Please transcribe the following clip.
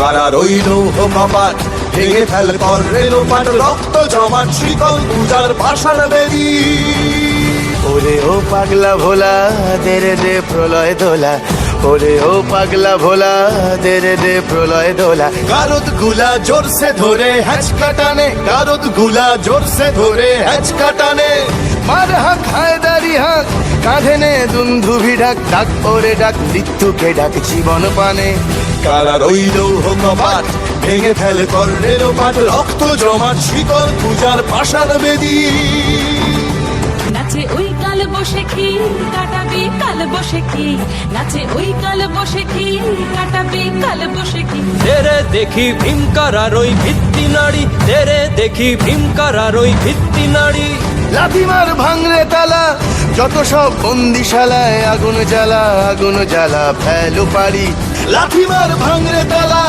কারা রইল কপাট ভেঙে ফেল কর রেলোপাট রক্ত জমাট শিকল পূজার পাশার বেরি। ওরে ও পাগলা ভোলা দে রে দে প্রলয় দোলা, ওরে ও পাগলা ভোলা দে রে দে প্রলয় দোলা। গারদ গুলা জোরসে ধরে হ্যাচকা টানে, গারদ গুলা জোরসে ধরে হ্যাচকা টানে। মার হাক হায়দারি হাক কাঁধে নে দুন্ধুভি ডাক, ডাক ওরে ডাক মৃত্যুকে ডাক জীবন পানে। কারা রইল কপাট ভেঙে ফেল কর রেলোপাট রক্ত জমাট শিকল পূজার পাশার বেদি। নাচে ওই কাল বসে কি কাটাবি কাল বসে কি, নাচে ওই কাল বসে কি কাটাবি কাল বসে কি। তেরে দেখি ভীমকারার ওই ভিত্তি নাড়ি, তেরে দেখি ভীমকারার ওই ভিত্তি নাড়ি। লাথিমার ভাঙরে তালা যত সব বন্দিশালায় আগুন জ্বালা, আগুন জ্বালা ফেলো পারি। লাথিমার ভাঙরে তালা